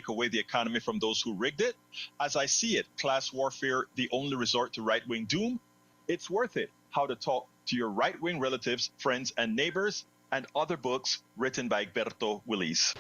take away the economy from those who rigged it. As I see it, class warfare, the only resort to right-wing doom. It's worth it. How to talk to your right-wing relatives, friends, and neighbors, and other books written by Egberto Willis.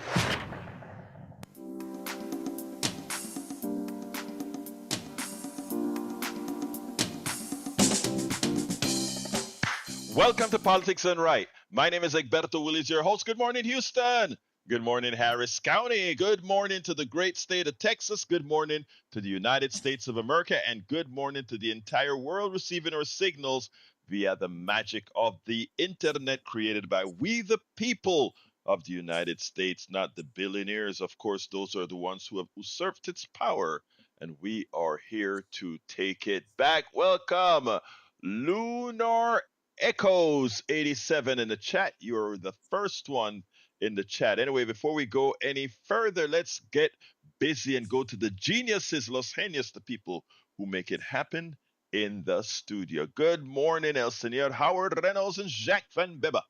Welcome to Politics and Right. My name is Egberto Willis, your host. Good morning, Houston. Good morning, Harris County. Good morning to the great state of Texas. Good morning to the United States of America. And good morning to the entire world receiving our signals via the magic of the internet created by we the people of the United States, not the billionaires. Of course, those are the ones who have usurped its power. And we are here to take it back. Welcome, Lunar Echoes 87 in the chat. You're the first one in the chat. Anyway, before we go any further, let's get busy and go to the geniuses, los genios, the people who make it happen in the studio. Good morning, El Señor Howard Reynolds and Jacques Van Beba.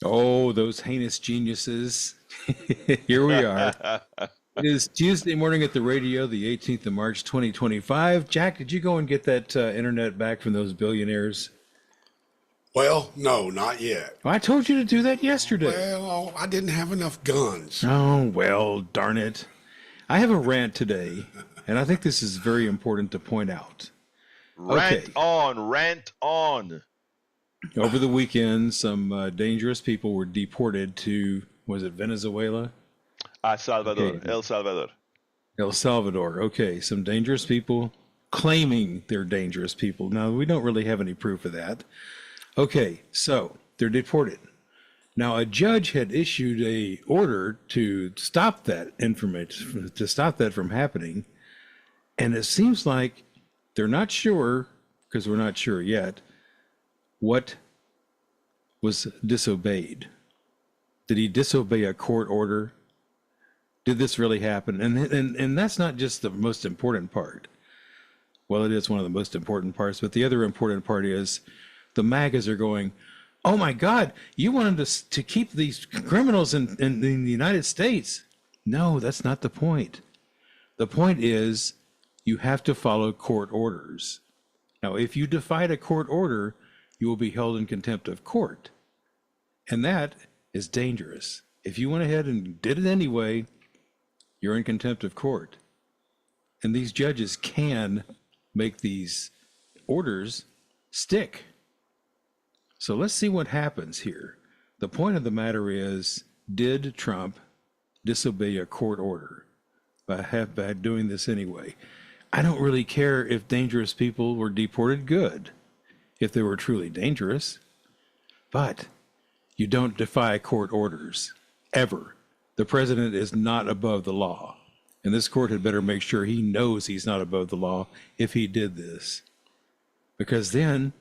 Oh, those heinous geniuses. Here we are. It is Tuesday morning at the radio, the 18th of March, 2025. Jack, did you go and get that internet back from those billionaires? Well, no, not yet. Well, I told you to do that yesterday. Well, I didn't have enough guns. Oh, well, darn it. I have a rant today, and I think this is very important to point out. Rant on. Over the weekend, some dangerous people were deported to, was it Venezuela? Salvador, Okay. El Salvador. El Salvador. Okay, some dangerous people claiming they're dangerous people. Now, we don't really have any proof of that. Okay, so they're deported. Now, a judge had issued a order to stop that information, to stop that from happening. And it seems like they're not sure, because we're not sure yet, what was disobeyed. Did he disobey a court order? Did this really happen? And that's not just the most important part. Well, it is one of the most important parts, but the other important part is the MAGAs are going, oh my God, you wanted us to keep these criminals in the United States. No, that's not the point. The point is you have to follow court orders. Now, if you defied a court order, you will be held in contempt of court. And that is dangerous. If you went ahead and did it anyway, you're in contempt of court. And these judges can make these orders stick. So let's see what happens here. The point of the matter is, did Trump disobey a court order by doing this anyway? I don't really care if dangerous people were deported. Good, if they were truly dangerous. But you don't defy court orders, ever. The president is not above the law. And this court had better make sure he knows he's not above the law if he did this. Because then,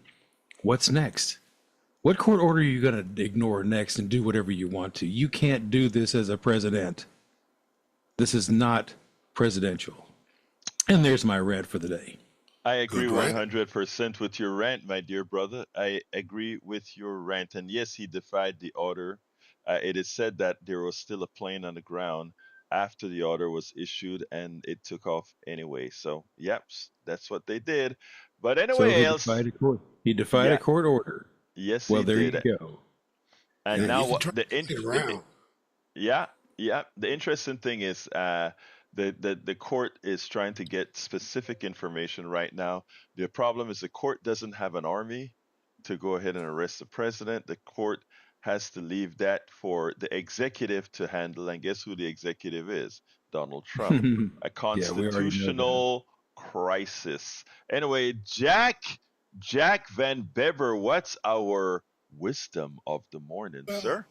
what's next? What court order are you going to ignore next and do whatever you want to? You can't do this as a president. This is not presidential. And there's my rant for the day. I agree 100% with your rant, my dear brother. I agree with your rant. And yes, he defied the order. It is said that there was still a plane on the ground after the order was issued, and it took off anyway. So, yep, that's what they did. But anyway, he defied a court order. Yes, well, he there did. You go. And now what the interesting thing is the court is trying to get specific information right now. The problem is the court doesn't have an army to go ahead and arrest the president. The court has to leave that for the executive to handle. And guess who the executive is? Donald Trump. A constitutional crisis. Anyway, Jack Van Bever, what's our wisdom of the morning, sir?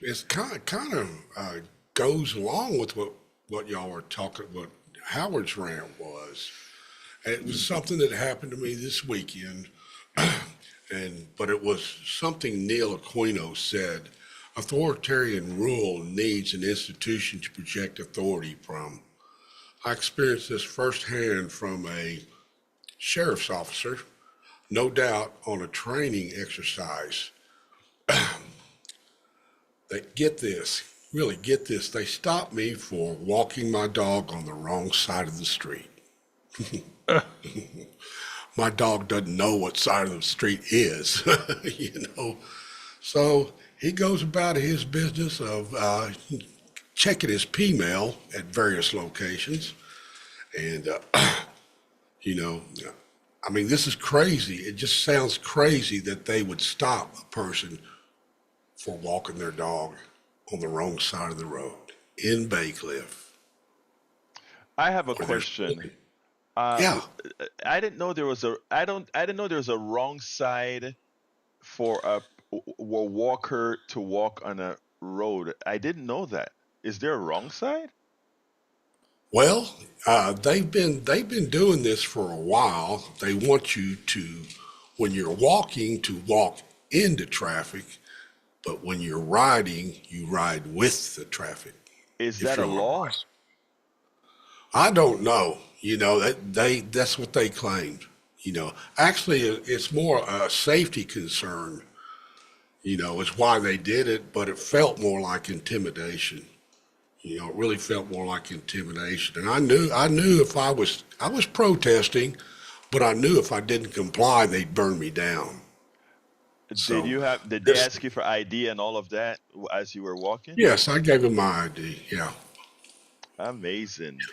It's kind of goes along with what y'all were talking about. Howard's rant was. It was something that happened to me this weekend, but it was something Neil Aquino said. Authoritarian rule needs an institution to project authority from. I experienced this firsthand from a sheriff's officer, no doubt on a training exercise. Get this. really get this. They stopped me for walking my dog on the wrong side of the street. My dog doesn't know what side of the street is, you know. So he goes about his business of checking his P mail at various locations. And, you know, I mean, this is crazy. It just sounds crazy that they would stop a person for walking their dog on the wrong side of the road in Bay Cliff. I have a Where there's, question. Uh, yeah, I didn't know there was a I didn't know there was a wrong side for a walker to walk on a road. I didn't know that. Is there a wrong side? well, they've been doing this for a while. They want you to, when you're walking, to walk into traffic, but when you're riding, you ride with the traffic. Is If that a you're on a law? bicycle, I don't know. You know that's what they claimed. You know, actually, it's more a safety concern. You know, it's why they did it, but it felt more like intimidation. You know, it really felt more like intimidation. And I knew if I was protesting, but I knew if I didn't comply, they'd burn me down. So Did they this, ask you for ID and all of that as you were walking? yes, I gave them my ID. Yeah. Amazing.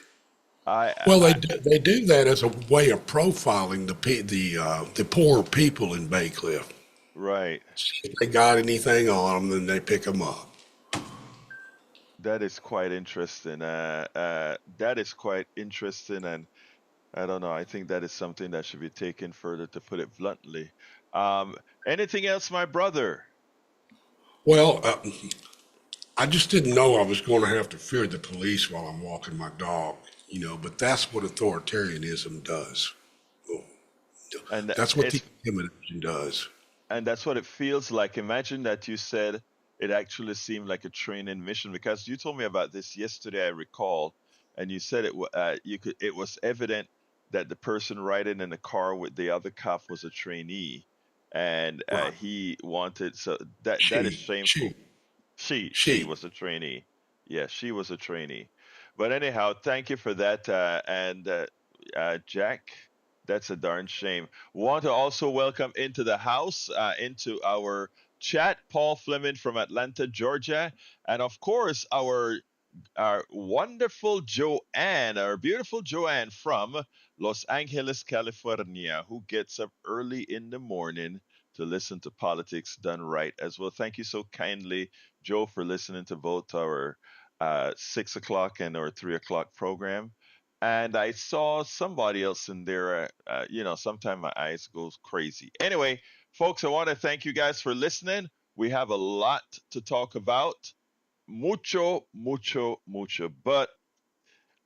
I, Well, I they do that as a way of profiling the poor people in Bay Cliff. right. If they got anything on them, then they pick them up. That is quite interesting. That is quite interesting, and I don't know. I think that is something that should be taken further, to put it bluntly. Um, Anything else, my brother? Well, I just didn't know I was going to have to fear the police while I'm walking my dog, you know, but that's what authoritarianism does. Well, And that's what the it's intimidation does. and that's what it feels like. Imagine that you said it actually seemed like a training mission, because you told me about this yesterday, I recall, and you said it was evident that the person riding in the car with the other cop was a trainee, and Right. he wanted, so that is She, shameful. she, She she. was a trainee. Yeah, she was a trainee. But anyhow, thank you for that. And Jack, that's a darn shame. Want to also welcome into the house, into our chat, Paul Fleming from Atlanta, Georgia, and of course our wonderful Joanne, our beautiful Joanne from Los Angeles, California, who gets up early in the morning to listen to politics done right as well. Thank you so kindly, Joe, for listening to both our 6 o'clock and our 3 o'clock program. And I saw somebody else in there. Sometimes my eyes goes crazy. Anyway, folks, I want to thank you guys for listening. We have a lot to talk about, mucho, mucho, mucho. But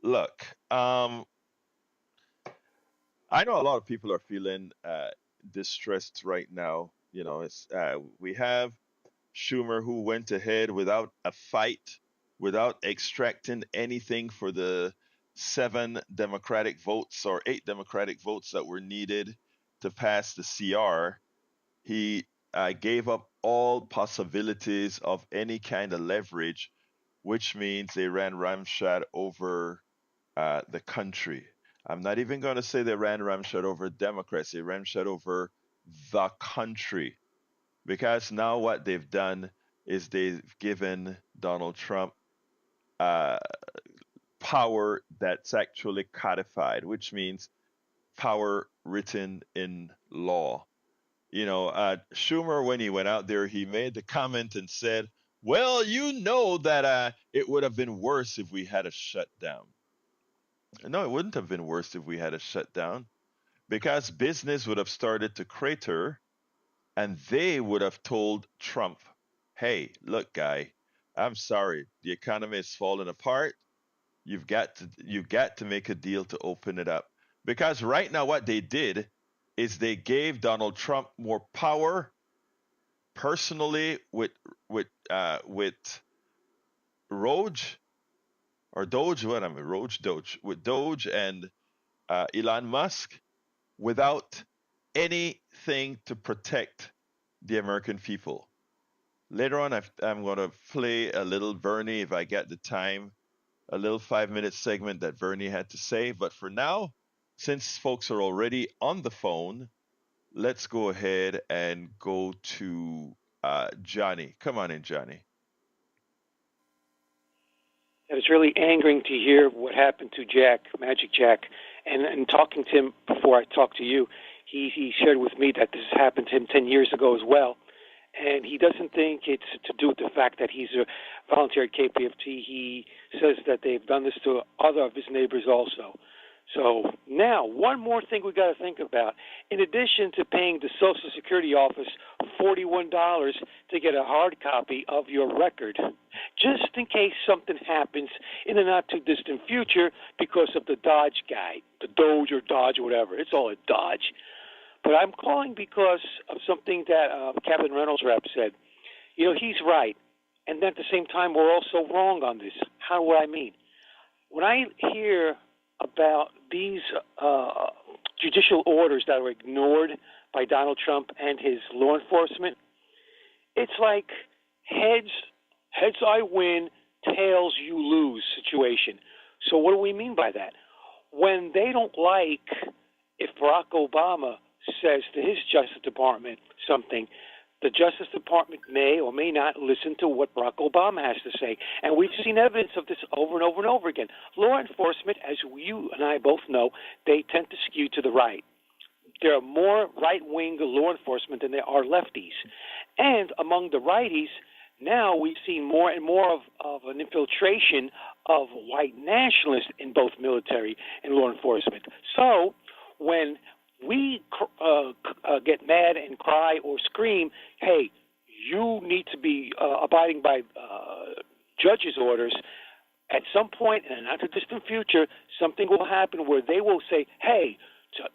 look, I know a lot of people are feeling distressed right now. We have Schumer, who went ahead without a fight, without extracting anything for the 7 Democratic votes or 8 Democratic votes that were needed to pass the CR. He gave up all possibilities of any kind of leverage, which means they ran ramshot over the country. I'm not even going to say they ran ramshot over Democrats. They ran ramshot over the country, because now what they've done is they've given Donald Trump uh, power that's actually codified, which means power written in law. Schumer, when he went out there, he made the comment and said, "Well, you know that it would have been worse if we had a shutdown." No, it wouldn't have been worse if we had a shutdown, because business would have started to crater, and they would have told Trump, "Hey, look, guy, I'm sorry, the economy is falling apart. You've got to make a deal to open it up." Because right now, what they did is they gave Donald Trump more power personally with Roge or Doge, what am I? Roge, Doge, with Doge and Elon Musk, without anything to protect the American people. Later on, I'm going to play a little Bernie if I get the time, a little 5 minute segment that Bernie had to say. But for now, since folks are already on the phone, let's go ahead and go to Johnny. Come on in, Johnny. And it's really angering to hear what happened to Jack, Magic Jack. And talking to him before I talked to you, he shared with me that this happened to him 10 years ago as well. And he doesn't think it's to do with the fact that he's a volunteer at KPFT. He says that they've done this to other of his neighbors also. So now, one more thing we got to think about. In addition to paying the Social Security office $41 to get a hard copy of your record, just in case something happens in the not-too-distant future because of the Dodge guy, the Doge or Dodge or whatever. It's all a Dodge. But I'm calling because of something that Captain Reynolds' rep said. You know, he's right. And then at the same time, we're also wrong on this. How do I mean? When I hear about these judicial orders that were ignored by Donald Trump and his law enforcement, it's like heads I win, tails you lose situation. So what do we mean by that? When they don't like if Barack Obama says to his Justice Department something, the Justice Department may or may not listen to what Barack Obama has to say. And we've seen evidence of this over and over and over again. Law enforcement, as you and I both know, they tend to skew to the right. There are more right-wing law enforcement than there are lefties. And among the righties, now we've seen more and more of an infiltration of white nationalists in both military and law enforcement. So when we get mad and cry or scream, hey, you need to be abiding by judges' orders, at some point in a not-too-distant future, something will happen where they will say, hey,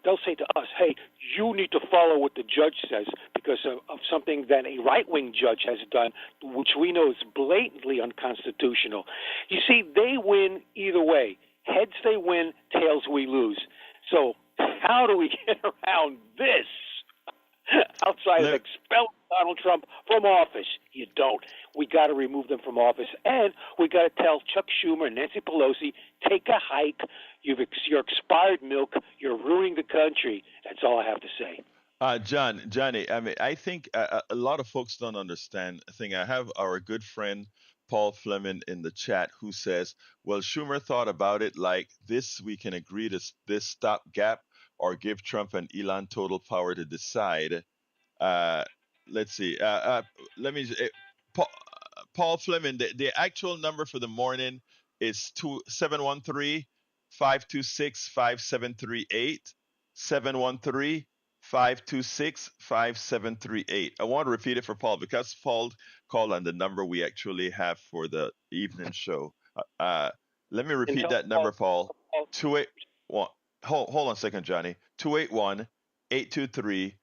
they'll say to us, hey, you need to follow what the judge says because of something that a right-wing judge has done, which we know is blatantly unconstitutional. You see, they win either way. Heads they win, tails we lose. So how do we get around this outside of expelling Donald Trump from office? You don't. We got to remove them from office, and we got to tell Chuck Schumer and Nancy Pelosi, take a hike. You're expired milk. You're ruining the country. That's all I have to say. Johnny, I mean, I think a lot of folks don't understand. I think I have our good friend Paul Fleming in the chat who says, well, Schumer thought about it like this: we can agree to this stopgap or give Trump and Elon total power to decide. Uh, let's see. Let me. Paul, Paul Fleming, the actual number for the morning is 713-526-5738. 713-526-5738. I want to repeat it for Paul because Paul called on the number we actually have for the evening show. Let me repeat that number, Paul. 281. Hold on a second, Johnny. 281-823-77.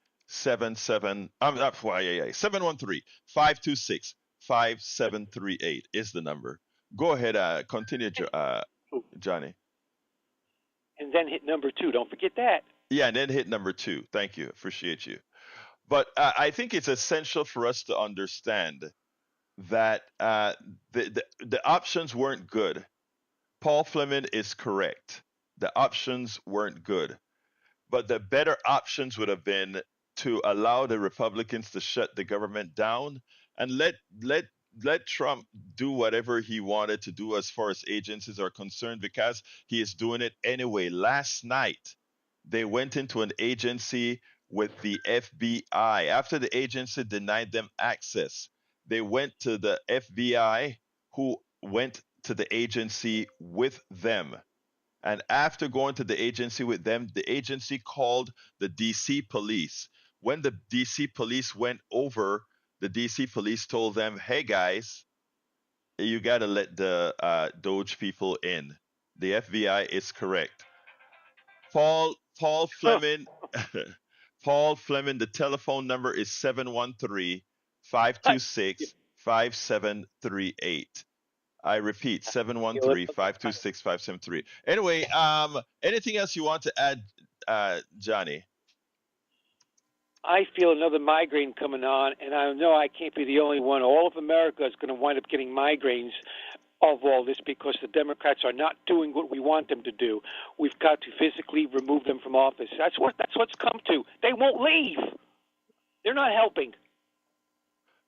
713-526-5738 is the number. Go ahead. Continue, Johnny. And then hit number 2. Don't forget that. Yeah, and then hit number 2. Thank you. Appreciate you. But I think it's essential for us to understand that the options weren't good. Paul Fleming is correct. The options weren't good. But the better options would have been to allow the Republicans to shut the government down and let Trump do whatever he wanted to do as far as agencies are concerned, because he is doing it anyway. Last night, they went into an agency with the FBI. After the agency denied them access, they went to the FBI, who went to the agency with them. And after going to the agency with them, the agency called the DC police. When the DC police went over, the DC police told them, hey guys, you got to let the Doge people in. The FBI is correct. Paul Fleming, Paul Fleming, the telephone number is 713-526-5738. I repeat, 713-526-5738. Anyway, anything else you want to add, Johnny? I feel another migraine coming on, and I know I can't be the only one. All of America is going to wind up getting migraines of all this because the Democrats are not doing what we want them to do. We've got to physically remove them from office. That's what's come to. They won't leave. They're not helping.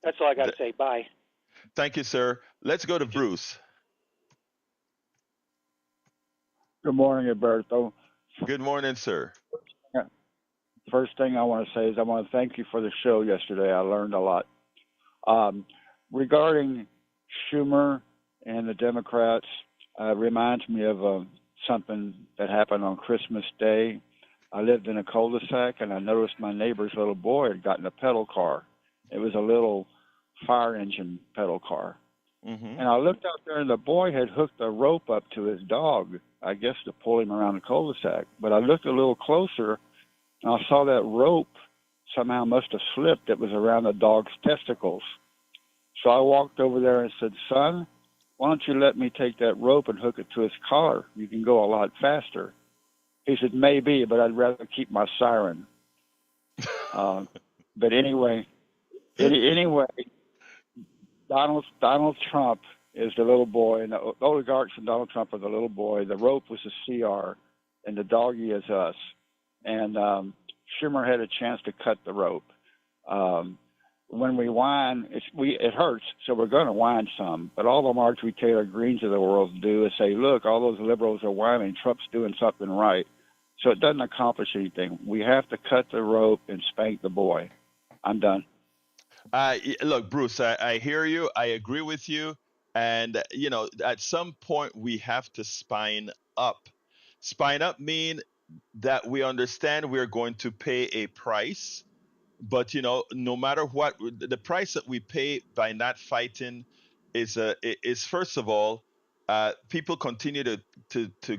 That's all I got to say. Bye. Thank you, sir. Let's go to Bruce. Good morning, Alberto. Good morning, sir. First thing I want to say is I want to thank you for the show yesterday. I learned a lot. Regarding Schumer and the Democrats, reminds me of something that happened on Christmas Day. I lived in a cul-de-sac, and I noticed my neighbor's little boy had gotten a pedal car. It was a little fire engine pedal car. Mm-hmm. And I looked out there, and the boy had hooked a rope up to his dog, I guess to pull him around the cul-de-sac. But I looked a little closer, and I saw that rope somehow must have slipped. It was around the dog's testicles. So I walked over there and said, "Son, why don't you let me take that rope and hook it to his collar? You can go a lot faster." He said, "Maybe, but I'd rather keep my siren." But anyway, Donald Trump is the little boy, and the oligarchs and Donald Trump are the little boy. The rope was the CR, and the doggy is us. And Schumer had a chance to cut the rope. When we whine, it hurts, so we're going to whine some. But all the Marjorie Taylor Greens of the world do is say, "Look, all those liberals are whining. Trump's doing something right." So it doesn't accomplish anything. We have to cut the rope and spank the boy. I'm done. Look, Bruce, I hear you. I agree with you. And, at some point we have to spine up. Spine up mean that we understand we're going to pay a price. But, no matter what, the price that we pay by not fighting is first of all, people continue to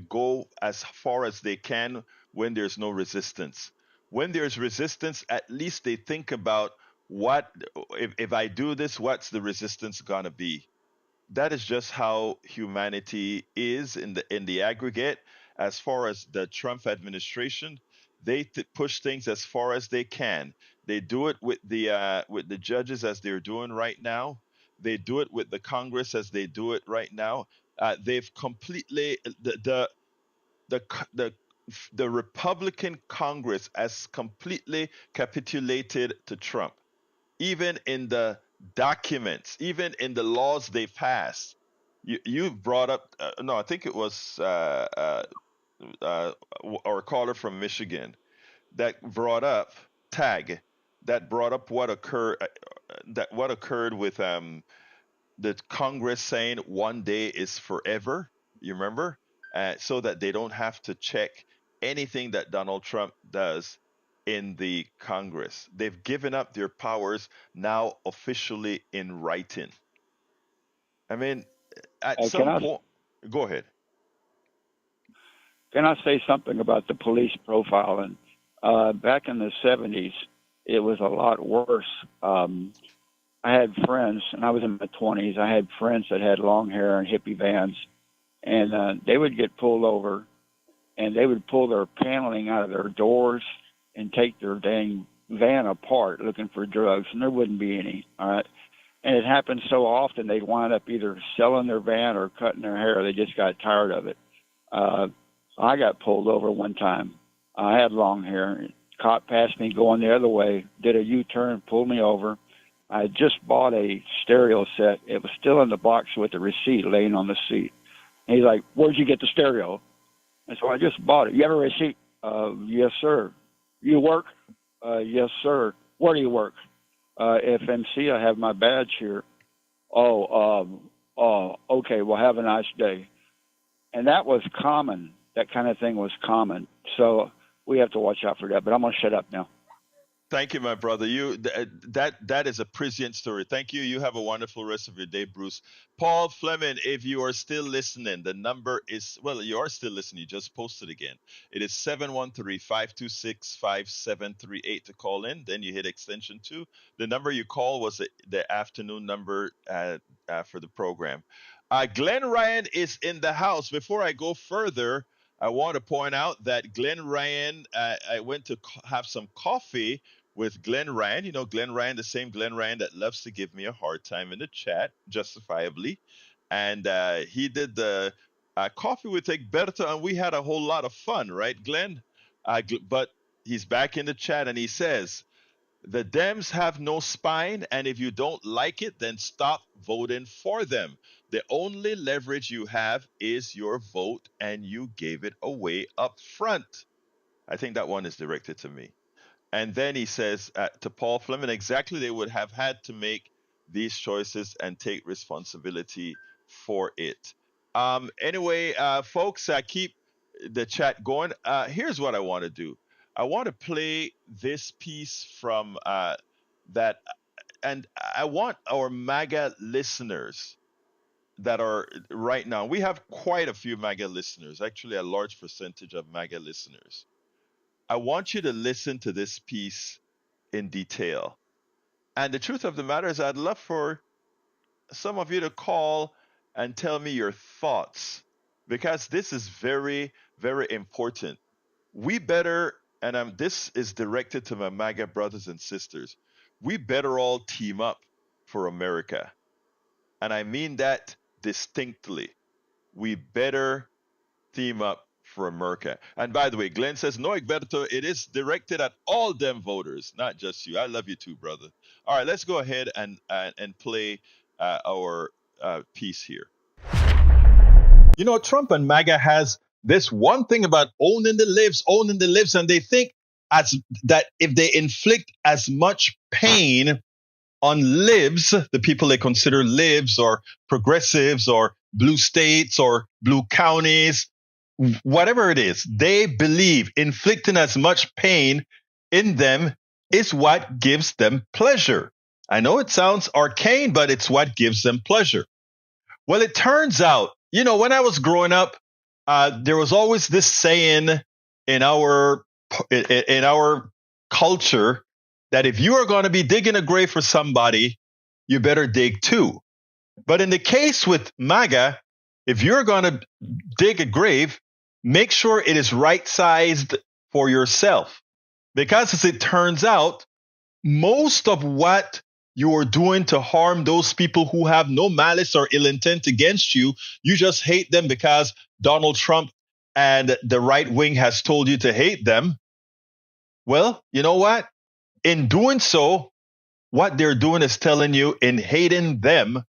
go as far as they can when there's no resistance. When there's resistance, at least they think about what if I do this, what's the resistance gonna be? That is just how humanity is in the aggregate. As far as the Trump administration, they push things as far as they can. They do it with the judges as they're doing right now. They do it with the Congress as they do it right now. They've completely the the the Republican Congress has completely capitulated to Trump, even in the documents, even in the laws they passed. You brought up, no, I think it was our caller from Michigan that brought up tag, that brought up what occurred with the Congress saying one day is forever. You remember, so that they don't have to check anything that Donald Trump does in the Congress. They've given up their powers now officially in writing. I mean, at Can some I point, go ahead. can I say something about the police profiling? Back in the 70s, it was a lot worse. I had friends, and I was in my 20s. I had friends that had long hair and hippie vans, and they would get pulled over, and they would pull their paneling out of their doors and take their dang van apart looking for drugs, and there wouldn't be any. All right. And it happened so often they'd wind up either selling their van or cutting their hair. They just got tired of it. I got pulled over one time. I had long hair. Cop passed me going the other way, did a U-turn, pulled me over. I had just bought a stereo set. It was still in the box with the receipt laying on the seat. And he's like, "Where'd you get the stereo?" And so I just bought it. "You have a receipt?" "Yes, sir." "You work?" "Yes, sir." "Where do you work?" "FMC. I have my badge here." Okay. Well, have a nice day." And that was common. That kind of thing was common. So we have to watch out for that. But I'm going to shut up now. Thank you, my brother. That is a prescient story. Thank you. You have a wonderful rest of your day, Bruce. Paul Fleming, if you are still listening, the number is, well, you are still listening. You just posted again. It is 713-526-5738 to call in. Then you hit extension 2. The number you call was the afternoon number for the program. Glenn Ryan is in the house. Before I go further, I want to point out that Glenn Ryan, I went to have some coffee with Glenn Rand. You know, Glenn Rand, the same Glenn Rand that loves to give me a hard time in the chat, justifiably. And he did the Coffee with Egberto, and we had a whole lot of fun, right, Glenn? But he's back in the chat, and he says, the Dems have no spine, and if you don't like it, then stop voting for them. The only leverage you have is your vote, and you gave it away up front. I think that one is directed to me. And then he says to Paul Fleming, exactly, they would have had to make these choices and take responsibility for it. Anyway, folks, keep the chat going. Here's what I want to do. I want to play this piece from that, and I want our MAGA listeners that are right now. We have quite a few MAGA listeners, actually a large percentage of MAGA listeners. I want you to listen to this piece in detail. And the truth of the matter is, I'd love for some of you to call and tell me your thoughts, because this is very, very important. We better, and this is directed to my MAGA brothers and sisters, we better all team up for America. And I mean that distinctly. We better team up for America. And by the way, Glenn says, no, Egberto, it is directed at all Dem voters, not just you. I love you too, brother. All right, let's go ahead and play our piece here. You know, Trump and MAGA has this one thing about owning the libs, and they think that if they inflict as much pain on libs, the people they consider libs or progressives or blue states or blue counties, whatever it is, they believe inflicting as much pain in them is what gives them pleasure. I know it sounds arcane, but it's what gives them pleasure. Well, it turns out, you know, when I was growing up, there was always this saying in our culture that if you are going to be digging a grave for somebody, you better dig two. But in the case with MAGA, if you're going to dig a grave, make sure it is right-sized for yourself. Because as it turns out, most of what you are doing to harm those people who have no malice or ill intent against you, you just hate them because Donald Trump and the right wing has told you to hate them. Well, you know what? In doing so, what they're doing is telling you, in hating them,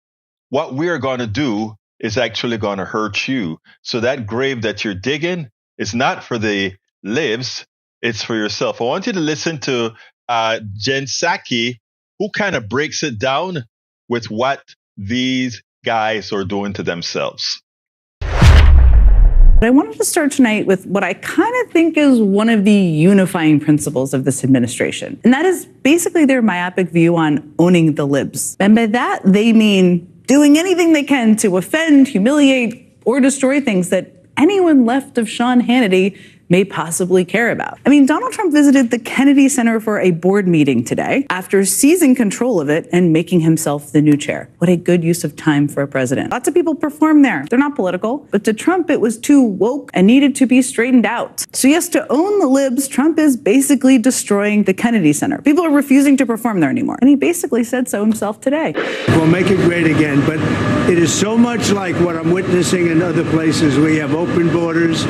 what we're going to do is actually going to hurt you. So that grave that you're digging is not for the libs, it's for yourself. I want you to listen to Jen Psaki, who kind of breaks it down with what these guys are doing to themselves. I wanted to start tonight with what I kind of think is one of the unifying principles of this administration. And that is basically their myopic view on owning the libs. And by that, they mean doing anything they can to offend, humiliate, or destroy things that anyone left of Sean Hannity may possibly care about. I mean, Donald Trump visited the Kennedy Center for a board meeting today after seizing control of it and making himself the new chair. What a good use of time for a president. Lots of people perform there. They're not political, but to Trump, it was too woke and needed to be straightened out. So yes, to own the libs, Trump is basically destroying the Kennedy Center. People are refusing to perform there anymore. And he basically said so himself today. We'll make it great again, but it is so much like what I'm witnessing in other places. We have open borders.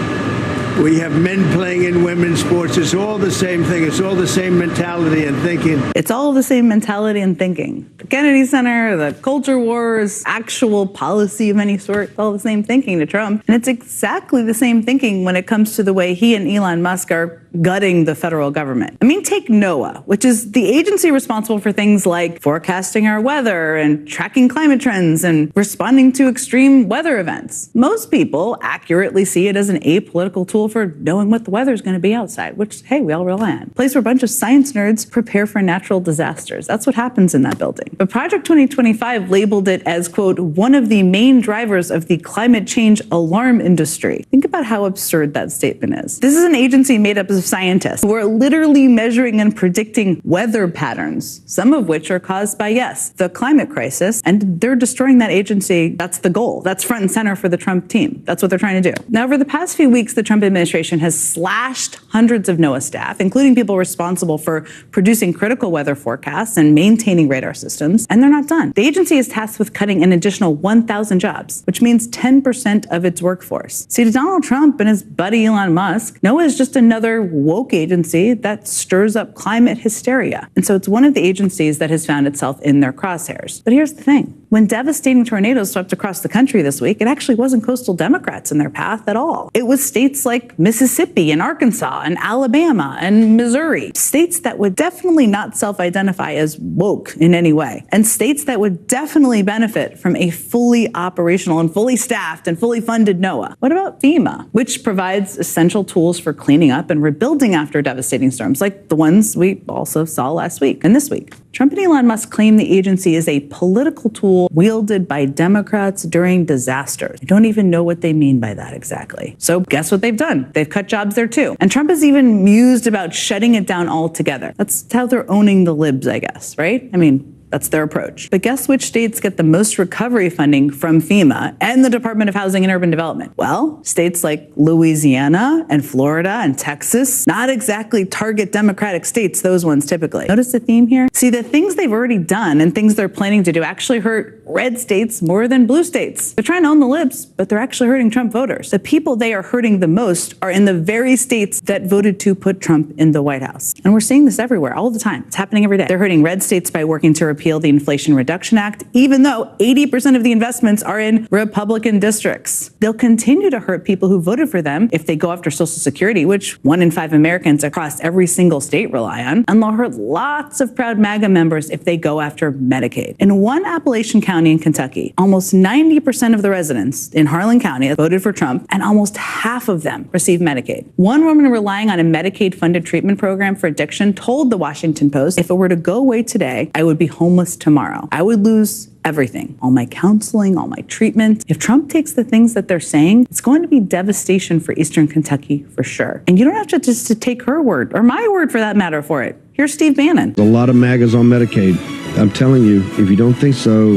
We have men playing in women's sports. It's all the same thing. It's all the same mentality and thinking. It's all the same mentality and thinking. The Kennedy Center, the culture wars, actual policy of any sort, it's all the same thinking to Trump. And it's exactly the same thinking when it comes to the way he and Elon Musk are gutting the federal government. I mean, take NOAA, which is the agency responsible for things like forecasting our weather and tracking climate trends and responding to extreme weather events. Most people accurately see it as an apolitical tool for knowing what the weather is going to be outside, which, hey, we all rely on. A place where a bunch of science nerds prepare for natural disasters. That's what happens in that building. But Project 2025 labeled it as, quote, one of the main drivers of the climate change alarm industry. Think about how absurd that statement is. This is an agency made up of scientists who are literally measuring and predicting weather patterns, some of which are caused by, yes, the climate crisis, and they're destroying that agency. That's the goal. That's front and center for the Trump team. That's what they're trying to do. Now, over the past few weeks, the Trump administration administration has slashed hundreds of NOAA staff, including people responsible for producing critical weather forecasts and maintaining radar systems, and they're not done. The agency is tasked with cutting an additional 1,000 jobs, which means 10% of its workforce. See, to Donald Trump and his buddy Elon Musk, NOAA is just another woke agency that stirs up climate hysteria. And so it's one of the agencies that has found itself in their crosshairs. But here's the thing. When devastating tornadoes swept across the country this week, it actually wasn't coastal Democrats in their path at all. It was states like Mississippi and Arkansas and Alabama and Missouri, states that would definitely not self-identify as woke in any way, and states that would definitely benefit from a fully operational and fully staffed and fully funded NOAA. What about FEMA, which provides essential tools for cleaning up and rebuilding after devastating storms, like the ones we also saw last week and this week? Trump and Elon Musk claim the agency is a political tool wielded by Democrats during disasters. I don't even know what they mean by that exactly. So guess what they've done? They've cut jobs there too. And Trump has even mused about shutting it down altogether. That's how they're owning the libs, I guess, right? I mean, that's their approach. But guess which states get the most recovery funding from FEMA and the Department of Housing and Urban Development? Well, states like Louisiana and Florida and Texas, not exactly target Democratic states, those ones typically. Notice the theme here? See, the things they've already done and things they're planning to do actually hurt red states more than blue states. They're trying to own the libs, but they're actually hurting Trump voters. The people they are hurting the most are in the very states that voted to put Trump in the White House. And we're seeing this everywhere, all the time. It's happening every day. They're hurting red states by working to repeal the Inflation Reduction Act, even though 80% of the investments are in Republican districts. They'll continue to hurt people who voted for them if they go after Social Security, which 1 in 5 Americans across every single state rely on. And they'll hurt lots of proud MAGA members if they go after Medicaid. In one Appalachian county in Kentucky, almost 90% of the residents in Harlan County voted for Trump, and almost half of them received Medicaid. One woman relying on a Medicaid-funded treatment program for addiction told the Washington Post, if it were to go away today, I would be homeless tomorrow. I would lose everything, all my counseling, all my treatment. If Trump takes the things that they're saying, it's going to be devastation for Eastern Kentucky for sure. And you don't have to just to take her word, or my word for that matter, for it. Here's Steve Bannon. A lot of MAGAs on Medicaid. I'm telling you, if you don't think so,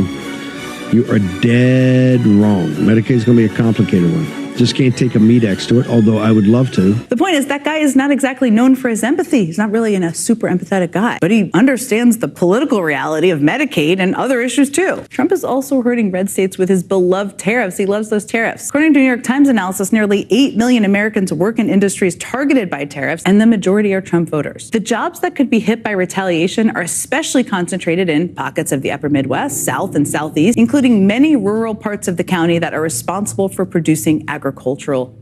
you are dead wrong. Medicaid's going to be a complicated one. Just can't take a Medex to it, although I would love to. The point is that guy is not exactly known for his empathy. He's not really a super empathetic guy, but he understands the political reality of Medicaid and other issues too. Trump is also hurting red states with his beloved tariffs. He loves those tariffs. According to New York Times analysis, nearly 8 million Americans work in industries targeted by tariffs, and the majority are Trump voters. The jobs that could be hit by retaliation are especially concentrated in pockets of the upper Midwest, South and Southeast, including many rural parts of the county that are responsible for producing agricultural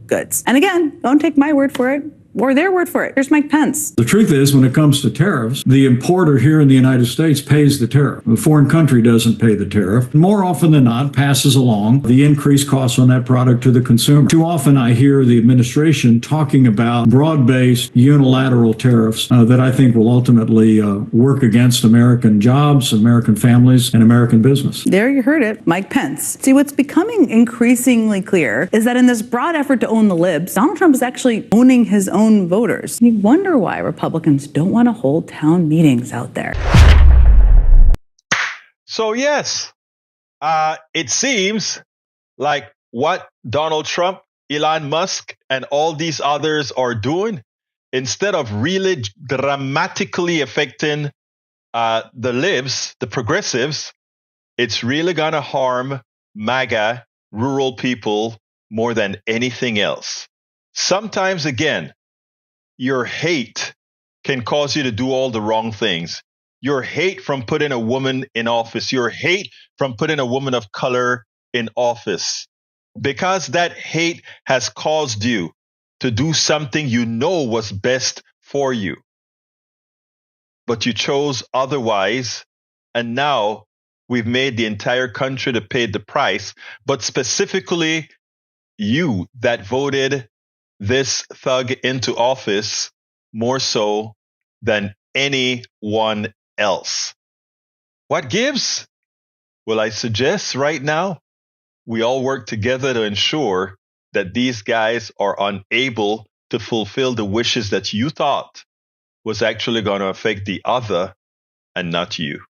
goods. And again, don't take my word for it or their word for it. Here's Mike Pence. The truth is, when it comes to tariffs, the importer here in the United States pays the tariff. The foreign country doesn't pay the tariff. More often than not, passes along the increased costs on that product to the consumer. Too often I hear the administration talking about broad-based unilateral tariffs that I think will ultimately work against American jobs, American families, and American business. There you heard it, Mike Pence. See, what's becoming increasingly clear is that in this broad effort to own the libs, Donald Trump is actually owning his own voters. You wonder why Republicans don't want to hold town meetings out there. So yes, it seems like what Donald Trump, Elon Musk, and all these others are doing, instead of really dramatically affecting the libs, the progressives, it's really going to harm MAGA, rural people, more than anything else. Sometimes, again, your hate can cause you to do all the wrong things. Your hate from putting a woman in office, your hate from putting a woman of color in office, because that hate has caused you to do something you know was best for you, but you chose otherwise, and now we've made the entire country to pay the price, but specifically you that voted this thug into office more so than anyone else. What gives? Well, I suggest right now we all work together to ensure that these guys are unable to fulfill the wishes that you thought was actually going to affect the other and not you.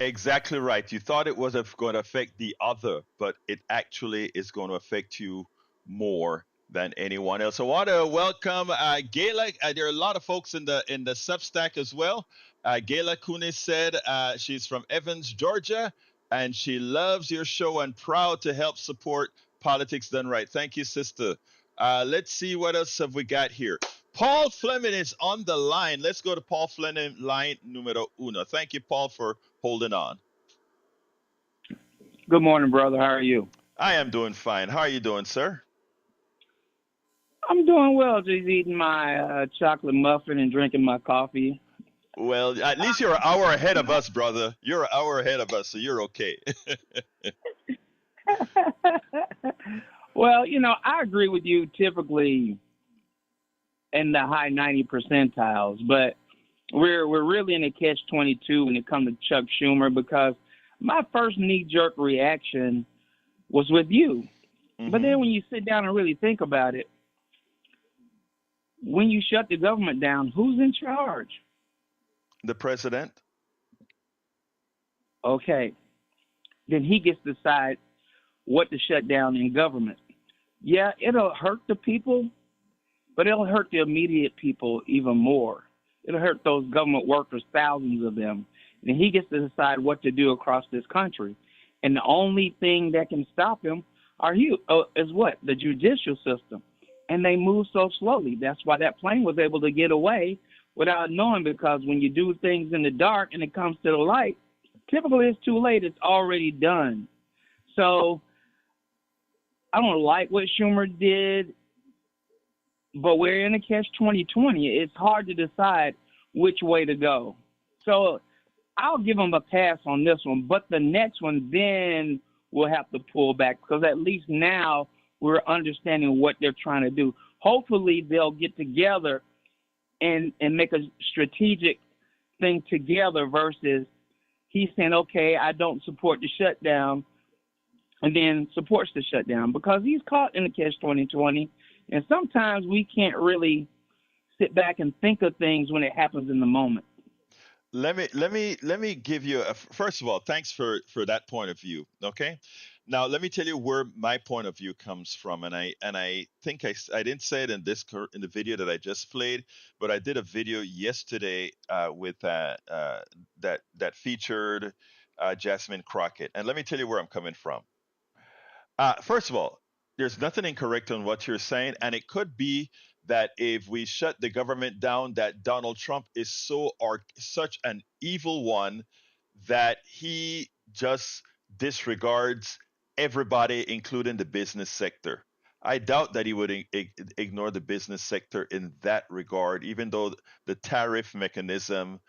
Exactly right. You thought it was going to affect the other, but it actually is going to affect you more than anyone else. I want to welcome Gayla. There are a lot of folks in the Substack as well. Gayla Kunis said she's from Evans, Georgia, and she loves your show and proud to help support politics done right. Thank you, sister. Let's see what else have we got here. Paul Fleming is on the line. Let's go to Paul Fleming, line numero uno. Thank you, Paul, for holding on. Good morning, brother. How are you? I am doing fine. How are you doing, sir? I'm doing well. Just eating my chocolate muffin and drinking my coffee. Well, at least you're an hour ahead of us, brother. You're an hour ahead of us, so you're okay. Well, I agree with you typically in the high 90 percentiles, but we're really in a catch-22 when it comes to Chuck Schumer, because my first knee-jerk reaction was with you. Mm-hmm. But then when you sit down and really think about it, when you shut the government down, who's in charge? The president. Okay. Then he gets to decide what to shut down in government. Yeah, it'll hurt the people, but it'll hurt the immediate people even more. It'll hurt those government workers, thousands of them. And he gets to decide what to do across this country. And the only thing that can stop him is what? The judicial system. And they move so slowly. That's why that plane was able to get away without knowing, because when you do things in the dark and it comes to the light, typically it's too late. It's already done. So I don't like what Schumer did, but we're in a catch-20. It's hard to decide which way to go. So I'll give him a pass on this one, but the next one, then we'll have to pull back, because at least now we're understanding what they're trying to do. Hopefully they'll get together and make a strategic thing together versus he's saying, okay, I don't support the shutdown, and then supports the shutdown, because he's caught in the catch-20. And sometimes we can't really sit back and think of things when it happens in the moment. Let me give you first of all, thanks for that point of view. Okay, now let me tell you where my point of view comes from, and I think I didn't say it in the video that I just played, but I did a video yesterday with that featured Jasmine Crockett, and let me tell you where I'm coming from. First of all, there's nothing incorrect on what you're saying, and it could be that if we shut the government down, that Donald Trump is such an evil one that he just disregards everybody, including the business sector. I doubt that he would ignore the business sector in that regard, even though the tariff mechanism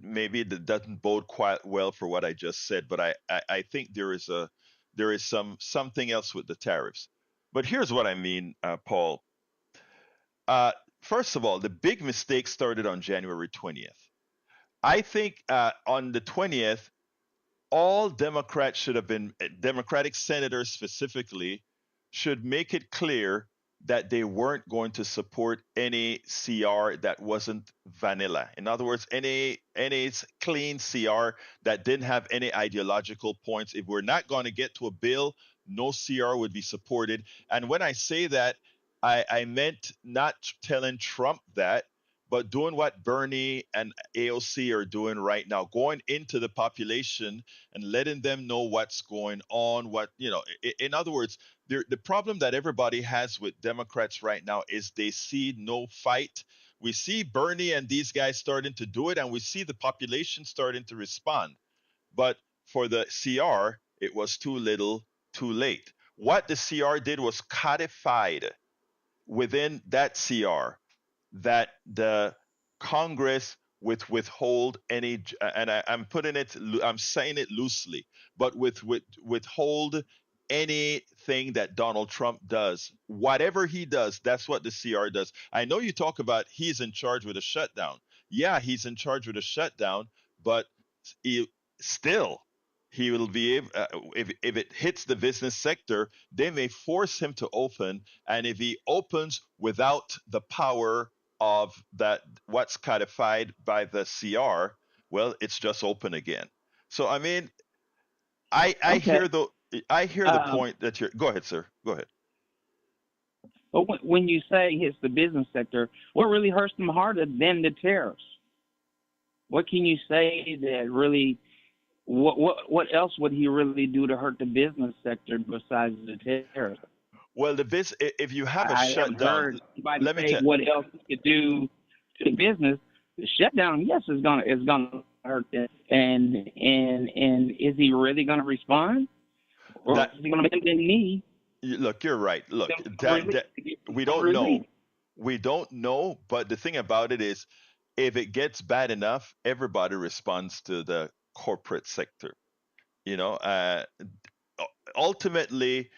maybe that doesn't bode quite well for what I just said. But I think there is something else with the tariffs. But here's what I mean, Paul. First of all, the big mistake started on January 20th. I think on the 20th, all Democrats should have been, Democratic senators specifically, should make it clear that they weren't going to support any CR that wasn't vanilla. In other words, any clean CR that didn't have any ideological points. If we're not going to get to a bill, no CR would be supported. And when I say that, I meant not telling Trump that, but doing what Bernie and AOC are doing right now, going into the population and letting them know what's going on. In other words, the problem that everybody has with Democrats right now is they see no fight. We see Bernie and these guys starting to do it, and we see the population starting to respond. But for the CR, it was too little, too late. What the CR did was codified within that CR that the Congress would withhold any, and I'm saying it loosely, but withhold anything that Donald Trump does. Whatever he does, that's what the CR does. I know you talk about he's in charge with a shutdown. Yeah, he's in charge with a shutdown, but he will be able, if it hits the business sector, they may force him to open. And if he opens without the power of that, what's codified by the CR, well, it's just open again. So, I mean, I hear the point that you're, go ahead, sir. Go ahead. But when you say it's the business sector, what really hurts them harder than the tariffs? What can you say that really? What else would he really do to hurt the business sector besides the tariffs? Well, if you have a I haven't shutdown, heard anybody let me say tell. what else he could do to the business. The shutdown, yes, is gonna hurt them. And is he really gonna respond, or That is he gonna bend the knee? Look, you're right. Look, Really? we don't know. We don't know. But the thing about it is, if it gets bad enough, everybody responds to the corporate sector. You know, ultimately,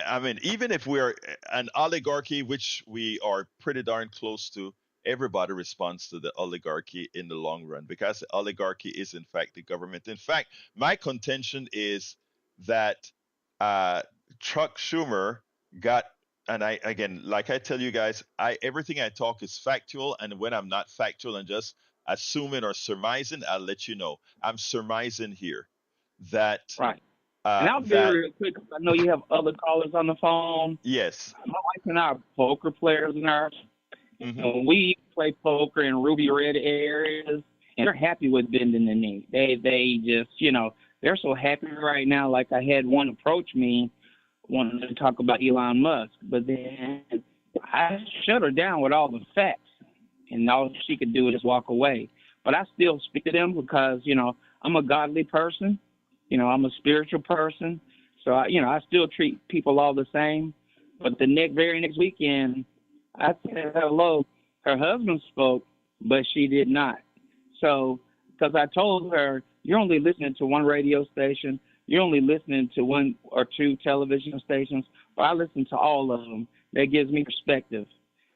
I mean, even if we're an oligarchy, which we are pretty darn close to, everybody responds to the oligarchy in the long run because the oligarchy is, in fact, the government. In fact, my contention is that Chuck Schumer got, and I again, like I tell you guys, everything I talk is factual, and when I'm not factual and just assuming or surmising, I'll let you know. I'm surmising here that Right. And I'll be real quick, 'cause I know you have other callers on the phone. Yes. My wife and I are poker players in ours. Mm-hmm. And we play poker in ruby red areas, and they're happy with bending the knee. They just, they're so happy right now. Like I had one approach me wanting to talk about Elon Musk, but then I shut her down with all the facts, and all she could do was just walk away. But I still speak to them because, I'm a godly person. I'm a spiritual person. So, I still treat people all the same. But the very next weekend, I said hello. Her husband spoke, but she did not. So, because I told her, you're only listening to one radio station. You're only listening to one or two television stations. But I listen to all of them. That gives me perspective.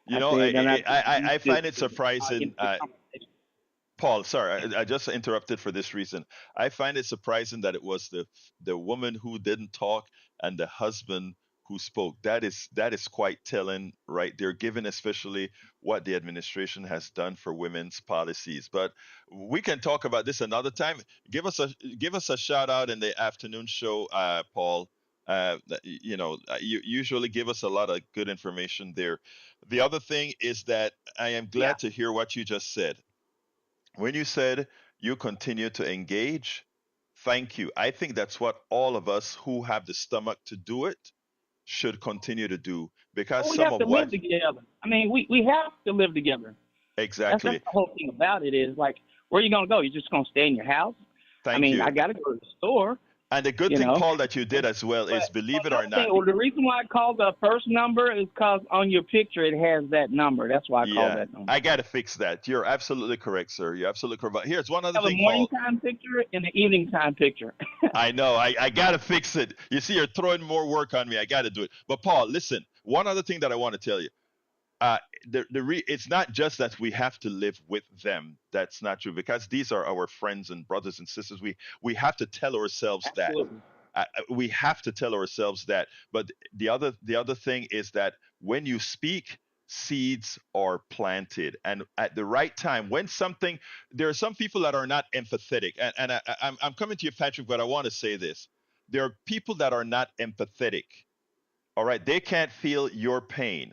I find it surprising. Paul, sorry, I just interrupted for this reason. I find it surprising that it was the woman who didn't talk and the husband who spoke. That is quite telling, right there, given especially what the administration has done for women's policies. But we can talk about this another time. Give us a shout out in the afternoon show, Paul. You usually give us a lot of good information there. The other thing is that I am glad to hear what you just said. When you said you continue to engage, thank you. I think that's what all of us who have the stomach to do it should continue to do, because we have to live together. I mean, we have to live together. Exactly. That's the whole thing about it is, like, where are you going to go? You're just going to stay in your house? Thank you. I got to go to the store. And the good thing, Paul, that you did as well is, believe it or not. The reason why I called the first number is because on your picture it has that number. That's why I called that number. I got to fix that. You're absolutely correct, sir. You're absolutely correct. But here's one other thing, Paul. A morning Paul. time picture and an evening time picture. I know. I got to fix it. You see, you're throwing more work on me. I got to do it. But, Paul, listen. One other thing that I want to tell you. It's not just that we have to live with them. That's not true, because these are our friends and brothers and sisters. We have to tell ourselves Absolutely. that. We have to tell ourselves that. But the other thing is that when you speak, seeds are planted, and at the right time, when there are some people that are not empathetic, and I'm coming to you, Patrick, but I want to say this: there are people that are not empathetic. All right, they can't feel your pain,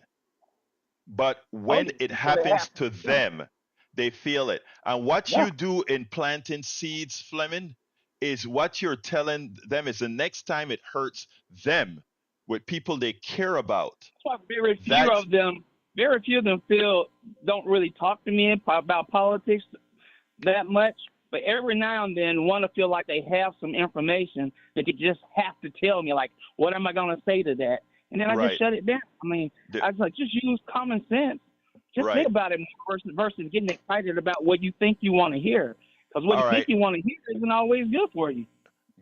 but when it happens to them, they feel it. And what you do in planting seeds, Fleming, is what you're telling them is the next time it hurts them with people they care about. That's why very few of them don't really talk to me about politics that much. But every now and then want to feel like they have some information that they just have to tell me, like, what am I going to say to that? And then I just shut it down. I mean, I was like, just use common sense. Just think about it versus getting excited about what you think you want to hear. Because what you think you want to hear isn't always good for you.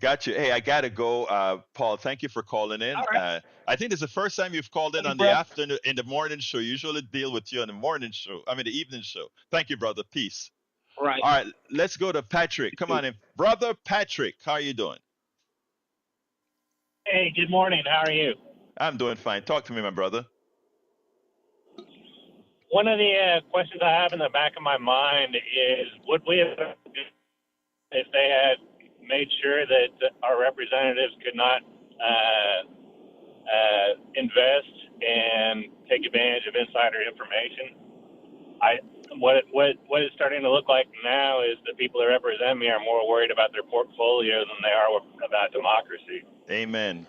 Got you. Hey, I got to go. Paul, thank you for calling in. Right. I think this is the first time you've called in on the afternoon, in the morning show. Usually deal with you on the morning show. The evening show. Thank you, brother. Peace. Right. All right, let's go to Patrick. Come on in. Brother Patrick, how are you doing? Hey, good morning. How are you? I'm doing fine. Talk to me, my brother. One of the questions I have in the back of my mind is, would we have, if they had made sure that our representatives could not invest and take advantage of insider information. What it's starting to look like now is the people that represent me are more worried about their portfolio than they are about democracy. Amen.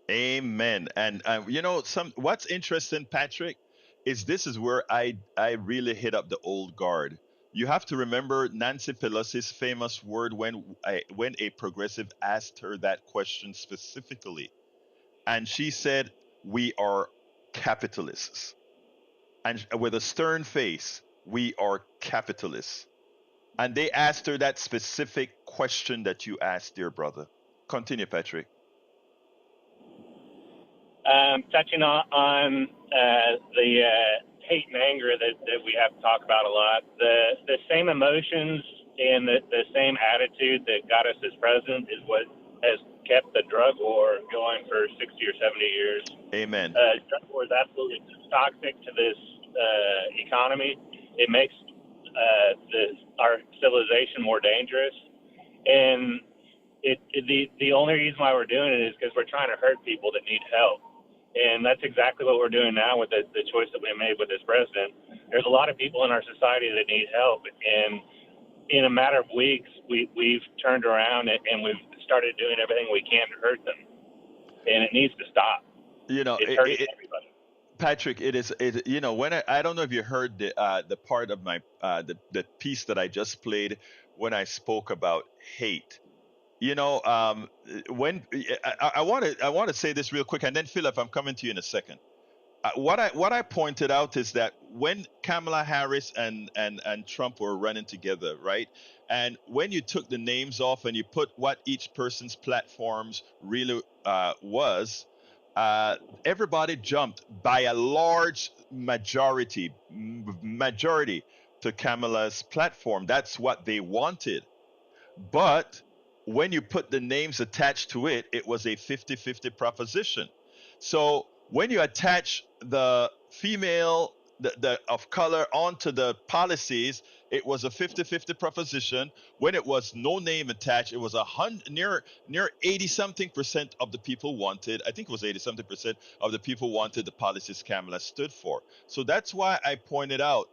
Amen. And what's interesting, Patrick, is this is where I really hit up the old guard. You have to remember Nancy Pelosi's famous word when a progressive asked her that question specifically, and she said, "We are capitalists," and with a stern face, "We are capitalists." And they asked her that specific question that you asked, dear brother. Continue, Patrick. Touching on the hate and anger that we have to talk about a lot, the same emotions and the same attitude that got us as president is what has kept the drug war going for 60 or 70 years. Amen. Drug war is absolutely toxic to this economy. It makes our civilization more dangerous, and the only reason why we're doing it is because we're trying to hurt people that need help. And that's exactly what we're doing now with the choice that we made with this president. There's a lot of people in our society that need help, and in a matter of weeks, we've turned around and we've started doing everything we can to hurt them, and it needs to stop. It's hurting everybody. Patrick, when I don't know if you heard the part of my the piece that I just played when I spoke about hate. When I want to say this real quick, and then Philip, I'm coming to you in a second. What I pointed out is that when Kamala Harris and Trump were running together, right? And when you took the names off and you put what each person's platforms really was, everybody jumped by a large majority to Kamala's platform. That's what they wanted. But when you put the names attached to it, it was a 50-50 proposition. So when you attach the female the of color onto the policies, it was a 50-50 proposition. When it was no name attached, it was near 80-something% of the people wanted. I think it was 80-something% of the people wanted the policies Kamala stood for. So that's why I pointed out.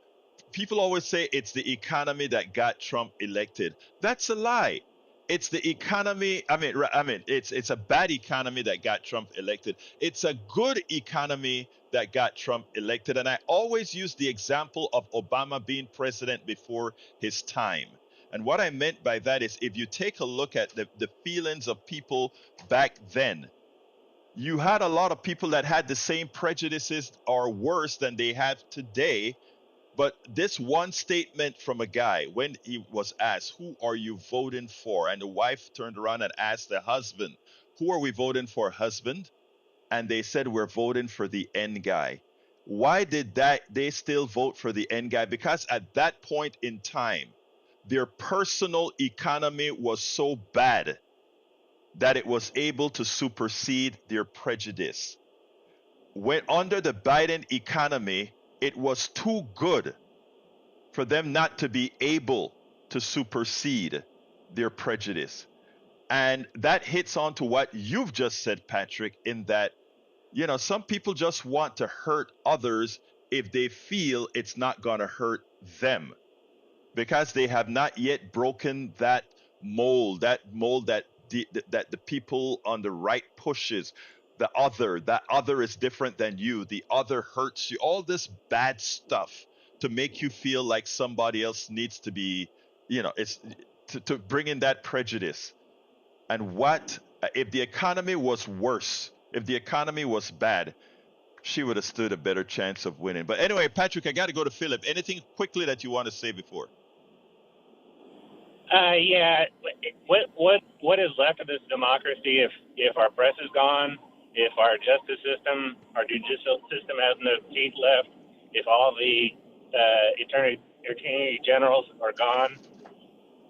People always say it's the economy that got Trump elected. That's a lie. It's the economy. I mean, it's a bad economy that got Trump elected. It's a good economy that got Trump elected. And I always use the example of Obama being president before his time. And what I meant by that is, if you take a look at the feelings of people back then, you had a lot of people that had the same prejudices or worse than they have today. But this one statement from a guy, when he was asked, "Who are you voting for?" And the wife turned around and asked the husband, "Who are we voting for, husband?" And they said, "We're voting for the N guy." Why did they still vote for the N guy? Because at that point in time, their personal economy was so bad that it was able to supersede their prejudice. When under the Biden economy, it was too good for them not to be able to supersede their prejudice. And that hits on to what you've just said, Patrick, in that, some people just want to hurt others if they feel it's not going to hurt them, because they have not yet broken that mold that the people on the right pushes. That other is different than you. The other hurts you. All this bad stuff to make you feel like somebody else needs to be, it's to bring in that prejudice. And what if the economy was worse? If the economy was bad, she would have stood a better chance of winning. But anyway, Patrick, I got to go to Philip. Anything quickly that you want to say before? Yeah. What is left of this democracy if our press is gone? If our justice system, our judicial system has no teeth left, if all the attorney generals are gone,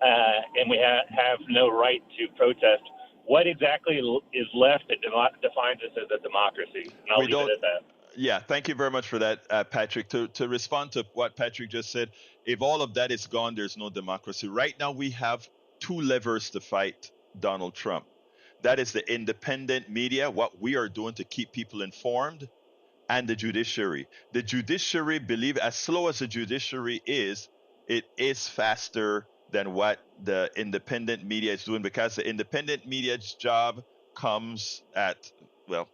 and we have no right to protest, what exactly is left that defines us as a democracy? And I'll leave it at that. Yeah, thank you very much for that, Patrick. To respond to what Patrick just said, if all of that is gone, there's no democracy. Right now, we have two levers to fight Donald Trump. That is the independent media, what we are doing to keep people informed, and the judiciary. The judiciary, believe as slow as the judiciary is, it is faster than what the independent media is doing, because the independent media's job comes at, well,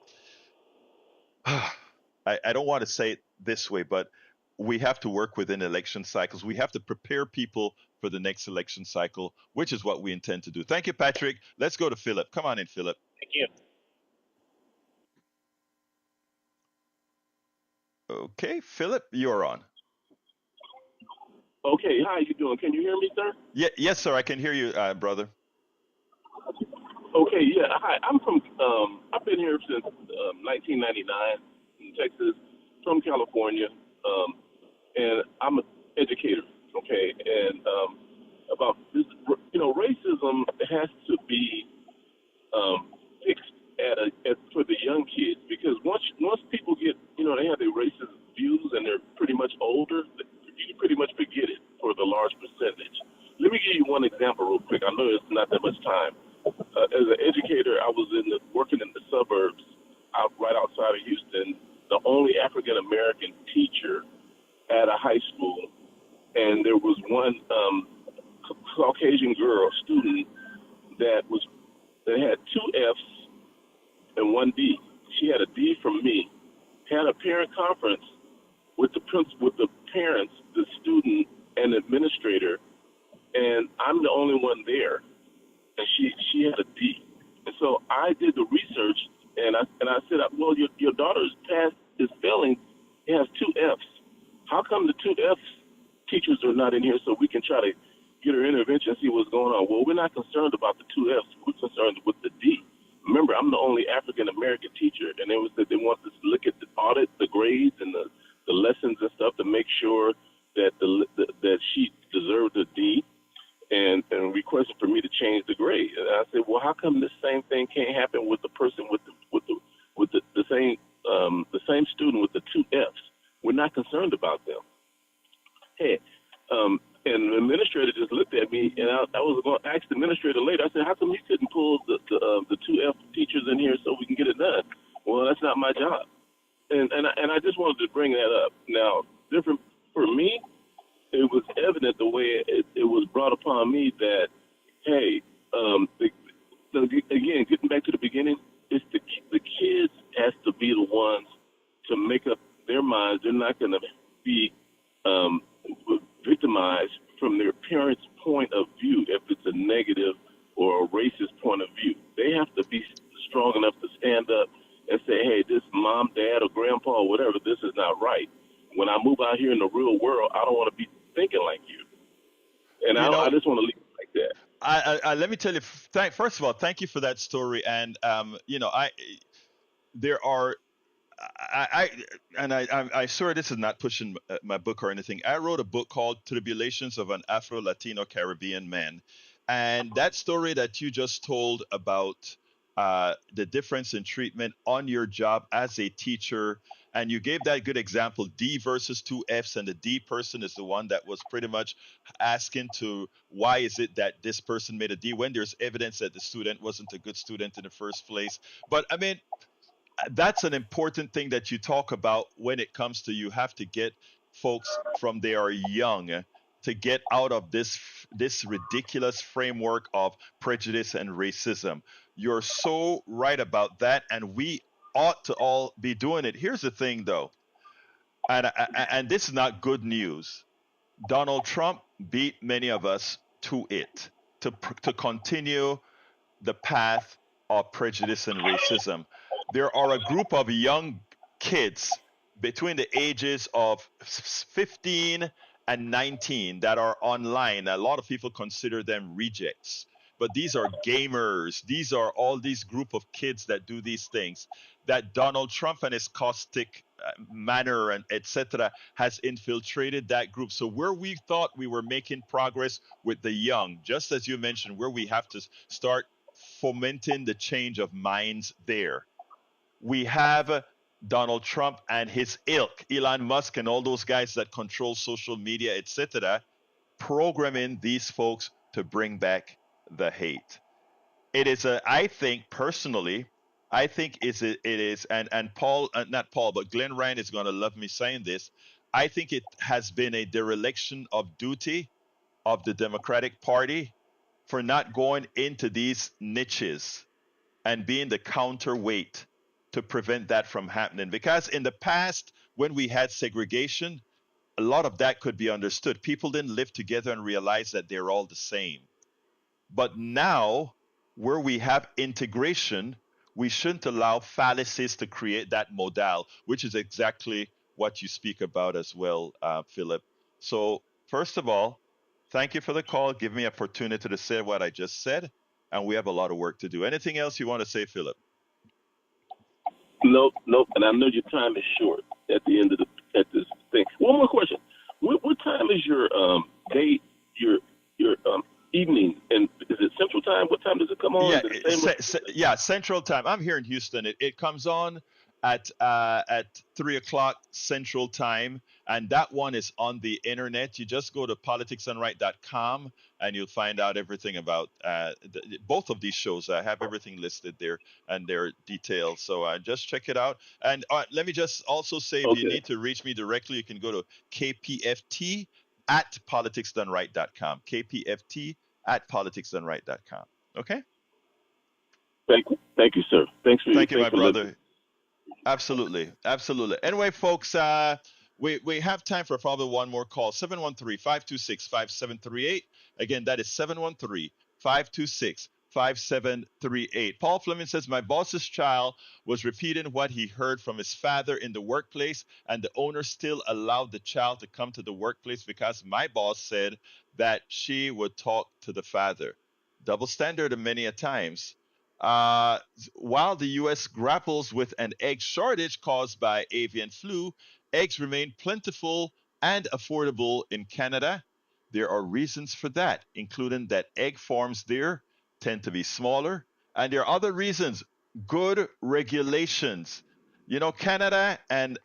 I don't want to say it this way, but we have to work within election cycles. We have to prepare people for the next election cycle, which is what we intend to do. Thank you, Patrick. Let's go to Philip. Come on in, Philip. Thank you. Okay, Philip, you're on. Okay, how you doing? Can you hear me, sir? Yes, sir. I can hear you, brother. Okay, yeah. Hi, I'm from. I've been here since 1999 in Texas, from California, and I'm an educator. Okay, and about this, racism has to be fixed for the young kids, because once people get, they have their racist views and they're pretty much older, you can pretty much forget it for the large percentage. Let me give you one example real quick. I know it's not that much time. As an educator, I was working in the suburbs, right outside of Houston, the only African American teacher at a high school, and there was one Caucasian girl student that had 2 F's and 1 D. She had a D from me. Had a parent conference with the parents, the student, and the administrator, and I'm the only one there, and she had a D. And so I did the research, and I said, well, your daughter's is failing. It has 2 F's. How come the 2 F's teachers are not in here so we can try to get her intervention and see what's going on? Well, we're not concerned about the 2 F's. We're concerned with the D. Remember, I'm the only African American teacher, and they want us to look at the audit, the grades, and the lessons and stuff to make sure that that she deserved a D, and requested for me to change the grade. And I said, well, how come this same thing can't happen with the person with the same student with the 2 F's? We're not concerned about them. Hey, and the administrator just looked at me, and I was going to ask the administrator later. I said, how come you couldn't pull the 2 F teachers in here so we can get it done? Well, that's not my job. And I just wanted to bring that up. Now, different for me, it was evident the way it was brought upon me that, hey, again, getting back to the beginning, it's the kids has to be the ones to make up their minds. They're not going to be victimized from their parents' point of view if it's a negative or a racist point of view. They have to be strong enough to stand up and say, hey, this mom, dad, or grandpa, or whatever, this is not right. When I move out here in the real world, I don't want to be thinking like you. And I just want to leave it like that. Let me tell you, first of all, thank you for that story. And, I swear this is not pushing my book or anything. I wrote a book called Tribulations of an Afro-Latino Caribbean Man. And that story that you just told about the difference in treatment on your job as a teacher, and you gave that good example, D versus 2 F's, and the D person is the one that was pretty much asking to why is it that this person made a D when there's evidence that the student wasn't a good student in the first place. But I mean, that's an important thing that you talk about when it comes to, you have to get folks from they are young to get out of this ridiculous framework of prejudice and racism. You're so right about that, and we ought to all be doing it. Here's the thing, though, and this is not good news. Donald Trump beat many of us to it, to continue the path of prejudice and racism. There are a group of young kids between the ages of 15 and 19 that are online. A lot of people consider them rejects, but these are gamers. These are all these group of kids that do these things that Donald Trump and his caustic manner and etc. has infiltrated that group. So where we thought we were making progress with the young, just as you mentioned, where we have to start fomenting the change of minds there, we have Donald Trump and his ilk, Elon Musk and all those guys that control social media, etc., programming these folks to bring back the hate. It is I think personally, I think it is, and Paul, not Paul, but Glenn Ryan is going to love me saying this. I think it has been a dereliction of duty of the Democratic Party for not going into these niches and being the counterweight to prevent that from happening. Because in the past, when we had segregation, a lot of that could be understood. People didn't live together and realize that they're all the same. But now, where we have integration, we shouldn't allow fallacies to create that modal, which is exactly what you speak about as well, Philip. So, first of all, thank you for the call. Give me opportunity to say what I just said, and we have a lot of work to do. Anything else you want to say, Philip? Nope, nope. And I know your time is short at the end of at this thing. One more question. What time is your day? Your evening? And is it Central Time? What time does it come on? Yeah, Central Time. I'm here in Houston. It comes on at 3 o'clock Central Time, and that one is on the internet. You just go to politicsdoneright.com and you'll find out everything about both of these shows. I have everything listed there and their details. So just check it out. And let me just also say, if you need to reach me directly, you can go to KPFT at politicsdoneright.com. KPFT at politicsdoneright.com. Okay? Thank you, sir. Thank you, my brother. Absolutely. Anyway, folks, we have time for probably one more call. 713-526-5738. Again, that is 713-526-5738. Paul Fleming says, my boss's child was repeating what he heard from his father in the workplace, and the owner still allowed the child to come to the workplace because my boss said that she would talk to the father. Double standard many a times. While the U.S. grapples with an egg shortage caused by avian flu, eggs remain plentiful and affordable in Canada. There are reasons for that, including that egg farms there tend to be smaller, and there are other reasons. Good regulations. You know, Canada and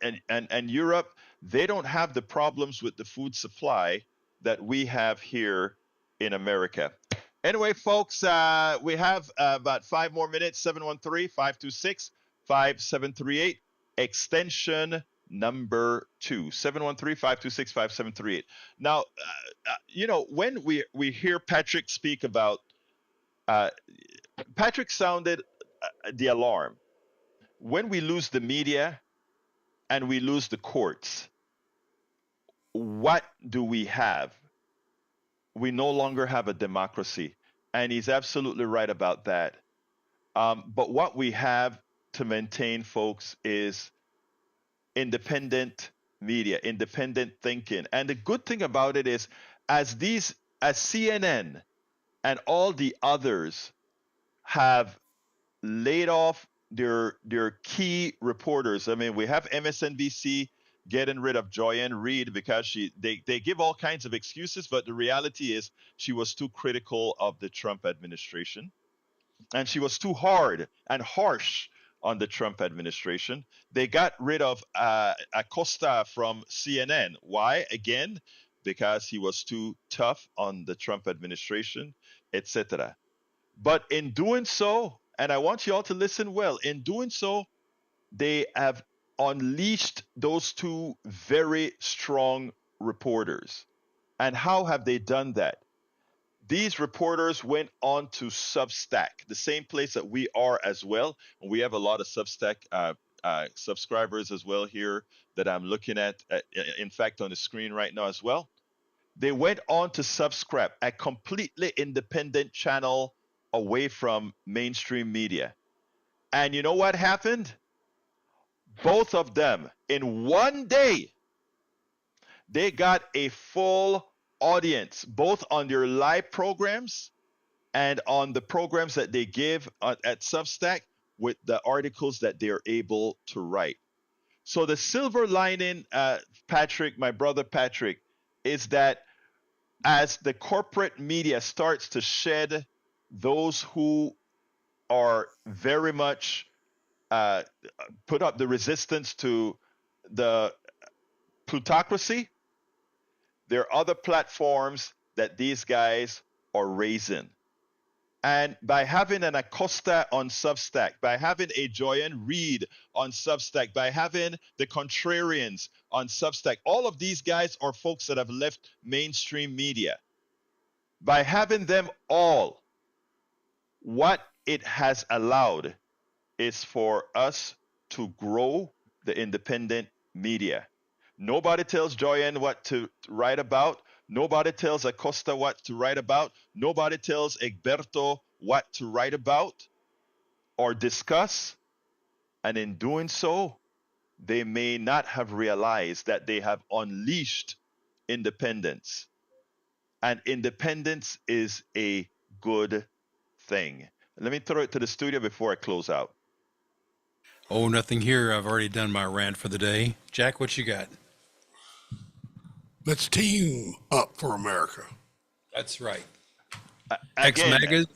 Europe, they don't have the problems with the food supply that we have here in America. Anyway, folks, we have about 5 more minutes. 713-526-5738, extension number 2. 713-526-5738. Now, you know, when we hear Patrick speak about, Patrick sounded the alarm. When we lose the media and we lose the courts, what do we have? We no longer have a democracy. And he's absolutely right about that. But what we have to maintain, folks, is independent media, independent thinking. And the good thing about it is, as CNN and all the others have laid off their key reporters. I mean, we have MSNBC getting rid of Joyanne Reid because they give all kinds of excuses, but the reality is she was too critical of the Trump administration, and she was too hard and harsh on the Trump administration. They got rid of Acosta from CNN. Why? Again, because he was too tough on the Trump administration, etc. But in doing so, and I want you all to listen well, in doing so, they have unleashed those two very strong reporters. And how have they done that? These reporters went on to Substack, the same place that we are as well. And we have a lot of Substack subscribers as well here that I'm looking at, in fact, on the screen right now as well. They went on to Subscribe, a completely independent channel away from mainstream media. And you know what happened? Both of them, in one day, they got a full audience, both on their live programs and on the programs that they give at Substack with the articles that they're able to write. So the silver lining, Patrick, my brother Patrick, is that as the corporate media starts to shed those who are very much put up the resistance to the plutocracy, there are other platforms that these guys are raising. And by having an Acosta on Substack, by having a Joyanne Reed on Substack, by having the Contrarians on Substack, all of these guys are folks that have left mainstream media. By having them all, what it has allowed is for us to grow the independent media. Nobody tells Joyanne what to write about. Nobody tells Acosta what to write about. Nobody tells Egberto what to write about or discuss. And in doing so, they may not have realized that they have unleashed independence. And independence is a good thing. Let me throw it to the studio before I close out. Oh, nothing here. I've already done my rant for the day. Jack, what you got? Let's team up for America. That's right. Again, Ex-MAGAs,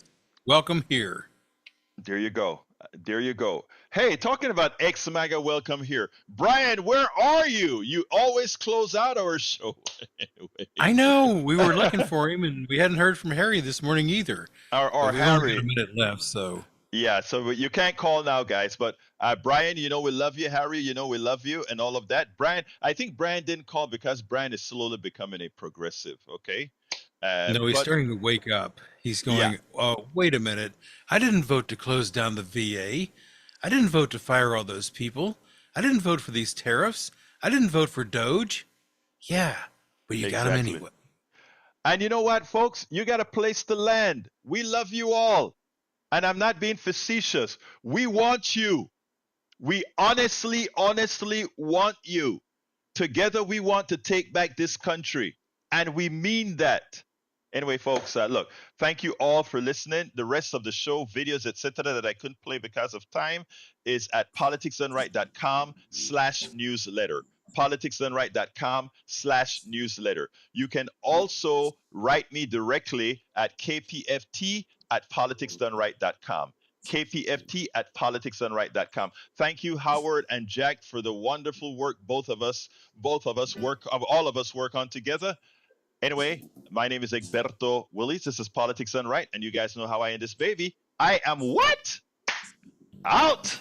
welcome here. There you go. There you go. Hey, talking about ex-MAGA, welcome here. Brian, where are you? You always close out our show. I know. We were looking for him, and we hadn't heard from Harry this morning either. Or we Harry. only got a minute left, so. Yeah, so you can't call now, guys. But Brian, you know we love you. Harry, you know we love you, and all of that. Brian, I think Brian didn't call because Brian is slowly becoming a progressive, okay? No, he's starting to wake up. He's going, oh, wait a minute. I didn't vote to close down the VA. I didn't vote to fire all those people. I didn't vote for these tariffs. I didn't vote for Doge. Yeah, but you got him anyway. And you know what, folks? You got a place to land. We love you all. And I'm not being facetious. We want you. We honestly want you. Together, we want to take back this country. And we mean that. Anyway, folks, look, thank you all for listening. The rest of the show, videos, etc., that I couldn't play because of time is at politicsdoneright.com/newsletter. politicsdoneright.com/newsletter. You can also write me directly at kpft@politicsdoneright.com. kpft@politicsdoneright.com. Thank you, Howard and Jack, for the wonderful work all of us work on together. Anyway, my name is Egberto Willies. This is Politics Done Right, and you guys know how I end this baby. I am what? Out!